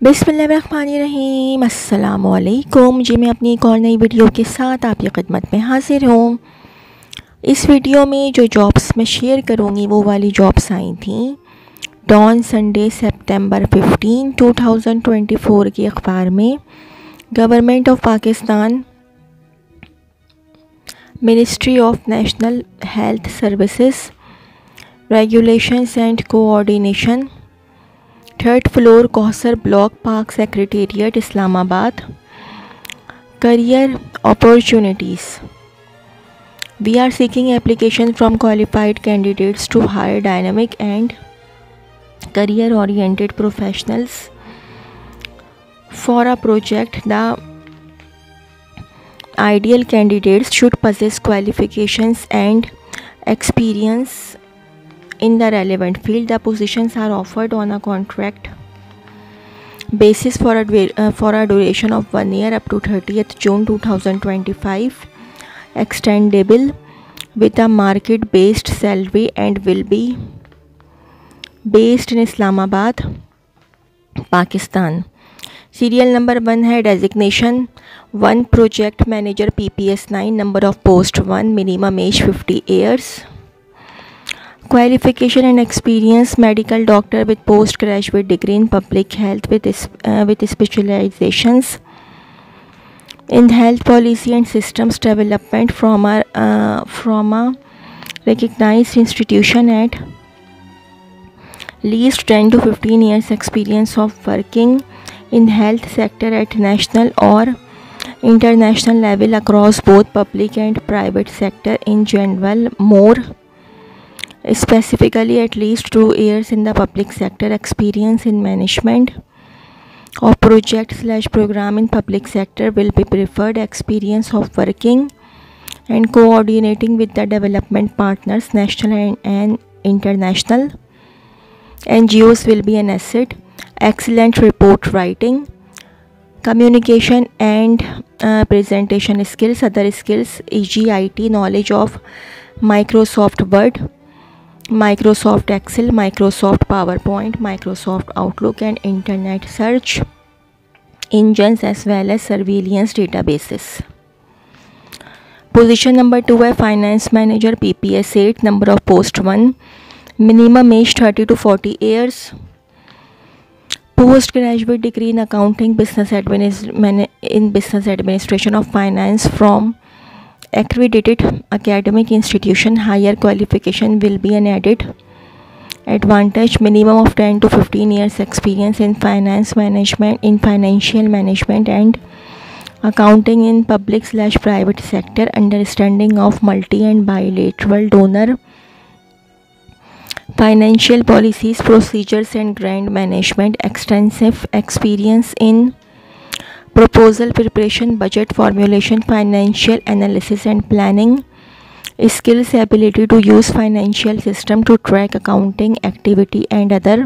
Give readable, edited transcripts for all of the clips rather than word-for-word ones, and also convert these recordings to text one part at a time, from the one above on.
बिस्मिल्लाहिर्रहमानिर्रहीम, अस्सलामुअलैकुम जी। मैं अपनी एक और नई वीडियो के साथ आपकी खिदमत में हाजिर हूँ। इस वीडियो में जो जॉब्स मैं शेयर करूँगी वो वाली जॉब्स आई थी डॉन संडे सितंबर 15, 2024 के अखबार में। Government of Pakistan, ministry of national health services, regulations and coordination, 3rd floor Kausar block, park secretariat, Islamabad. Career opportunities. We are seeking application from qualified candidates to hire dynamic and career-oriented professionals for a project. The ideal candidates should possess qualifications and experience in the relevant field. The positions are offered on a contract basis for a duration of 1 year up to 30th June 2025, extendable with a market based salary and will be based in Islamabad, Pakistan. Serial number 1 है designation 1 project manager PPS 9, number of post 1, minimum age 50 years. Qualification and experience: medical doctor with postgraduate degree in public health with specializations in health policy and systems development from a recognized institution at least 10 to 15 years experience of working in health sector at national or international level across both public and private sector in general. More specifically, at least 2 years in the public sector experience in management of project/program in public sector will be preferred. Experience of working and coordinating with the development partners, national and international NGOs will be an asset. Excellent report writing, communication and presentation skills. Other skills: EGIT, knowledge of Microsoft Word, Microsoft Excel, Microsoft PowerPoint, Microsoft Outlook and internet search engines as well as surveillance databases. Position number 2 है finance manager PPS 8, number of post 1, minimum age 30 to 40 years. Postgraduate degree in accounting, business administration of finance from accredited academic institution. Higher qualification will be an added advantage. Minimum of 10 to 15 years experience in finance management, in financial management and accounting in public/private sector. Understanding of multi and bilateral donor financial policies, procedures and grant management. Extensive experience in proposal preparation, budget formulation, financial analysis and planning. Skills: ability to use financial system to track accounting activity and other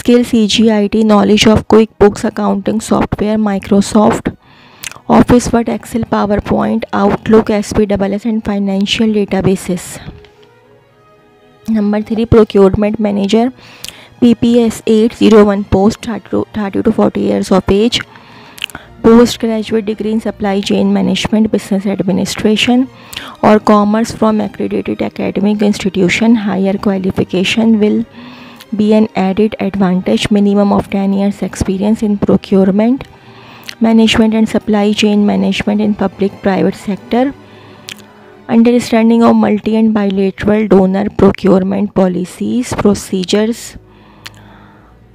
skills. EGIT, knowledge of QuickBooks accounting software, Microsoft Office, Word, Excel, PowerPoint, Outlook, SPSS and financial databases. Number 3, procurement manager PPS 801, post 30 to 40 years of age. Postgraduate degree in supply chain management, business administration or commerce from accredited academic institution. Higher qualification will be an added advantage. Minimum of 10 years experience in procurement management and supply chain management in public private sector. Understanding of multi and bilateral donor procurement policies, procedures.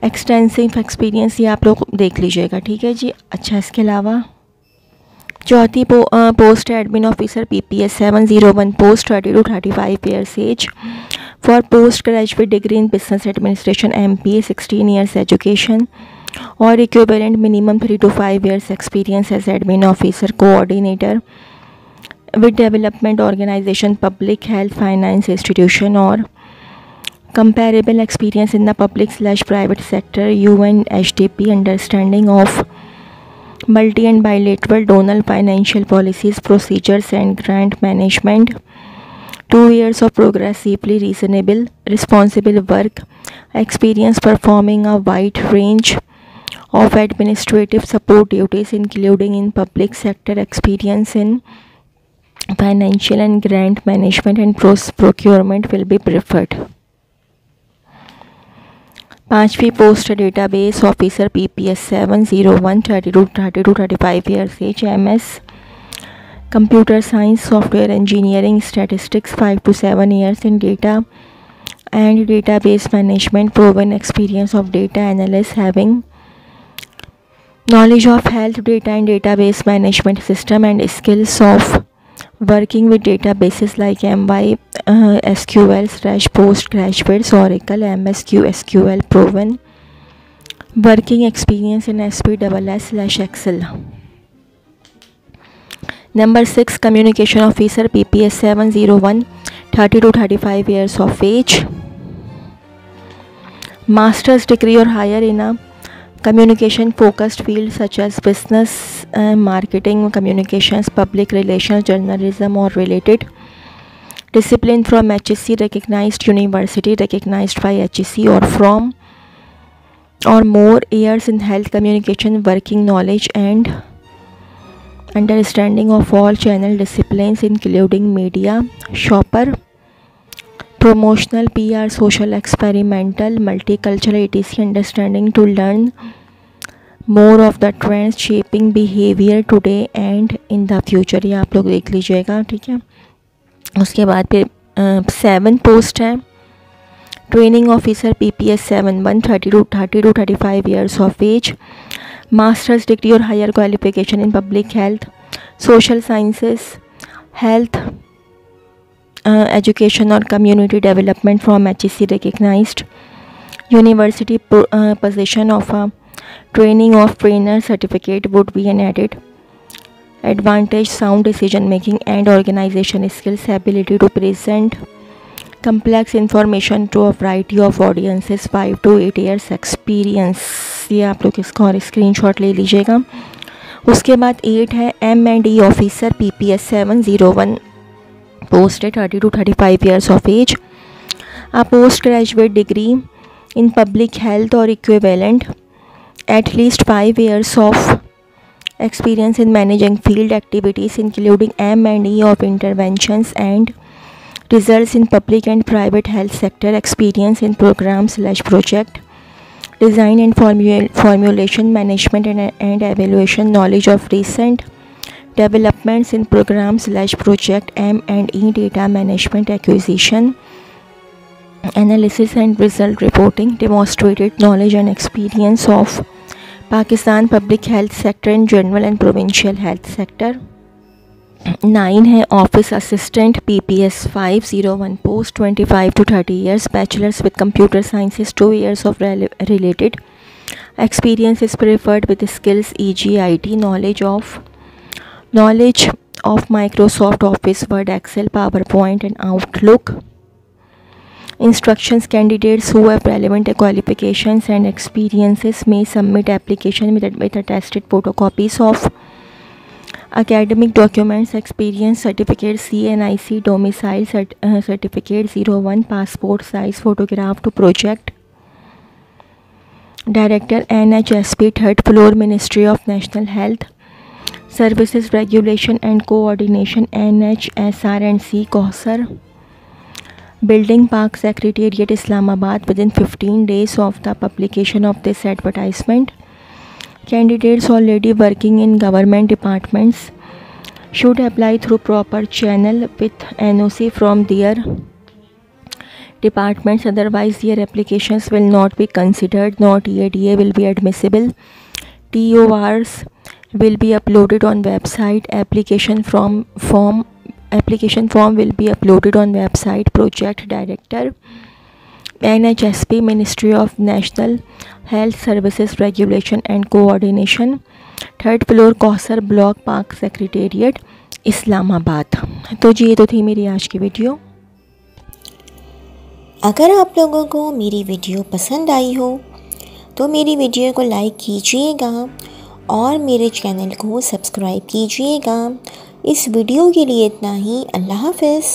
Extensive experience ये आप लोग देख लीजिएगा, ठीक है जी। अच्छा, इसके अलावा चौथी post admin officer PPS 701, post 30 to 35 years age for post graduate degree in business administration MPA 16 years education और equivalent. Minimum 3 to 5 years experience as admin officer coordinator with development organisation, public health finance institution और comparable experience in the public/private sector, UNHDP. Understanding of multi and bilateral donor financial policies, procedures and grant management. 2 years of progressively reasonable responsible work experience performing a wide range of administrative support duties, including in public sector. Experience in financial and grant management and procurement will be preferred. 5वीं post database officer PPS 701 32-35 years age, MS Computer Science, Software Engineering, Statistics 5 to 7 years in data and database management, proven experience of data analyst having knowledge of health data and database management system and skills of working with databases like MySQL/Postgres, Oracle, MSQ, SQL, proven working experience in SPSS/Excel. Number 6, Communication Officer PPS 701 30 to 35 years of age, master's degree or higher in a communication focused field such as business, marketing, communications, public relations, journalism or related discipline from HSC recognized university, recognized by HSC, or from or more years in health communication, working knowledge and understanding of all channel disciplines including media, shopper, promotional, PR, social, experimental, multicultural, etc. understanding to learn more of the trends shaping behavior today and in the future. ये आप लोग देख लीजिएगा, ठीक है। उसके बाद फिर 7 पोस्ट है training officer PPS 71 30 to 35 years of age, masters degree और higher qualification in public health, social sciences, health education or community development from HSC recognized university. Position of a training of trainer certificate would be an added advantage. Sound decision making and organization skills, ability to present complex information to a variety of audiences, 5 to 8 years experience. ये आप लोग इसका और screenshot ले लीजिएगा। उसके बाद 8 है M&E officer PPS 701 post 30 to 35 years of age, a postgraduate degree in public health or equivalent, at least 5 years of experience in managing field activities including M&E of interventions and results in public and private health sector, experience in program/project design and formulation, management and evaluation, knowledge of recent developments in program/project, M&E, data management, acquisition, analysis and result reporting, demonstrated knowledge and experience of Pakistan public health sector in general and provincial health sector. 9 है office assistant PPS 501 post 25 to 30 years, bachelor's with computer sciences, 2 years of related experience is preferred with skills e.g. IT, knowledge of Microsoft Office, Word, Excel, PowerPoint and Outlook. Instructions: candidates who have relevant qualifications and experiences may submit application with attested photocopies of academic documents, experience certificate, CNIC domicile certificate 01, passport size photograph to project director, NHSP, 3rd floor, Ministry of National Health Services Regulation and Coordination, NHSRNC, Kausar Building, Park Secretariat, Islamabad, within 15 days of the publication of this advertisement. Candidates already working in government departments should apply through proper channel with NOC from their departments, otherwise their applications will not be considered. Not EADA will be admissible. TORs will be uploaded on website. Application form will be uploaded on website. Project director, NHSP, Ministry of National Health Services Regulation and Coordination, 3rd floor, Kausar Block, Park Secretariat, Islamabad. तो जी ये तो थी मेरी आज की video. अगर आप लोगों को मेरी वीडियो पसंद आई हो तो मेरी वीडियो को लाइक कीजिएगा और मेरे चैनल को सब्सक्राइब कीजिएगा। इस वीडियो के लिए इतना ही। अल्लाह हाफ़िज़।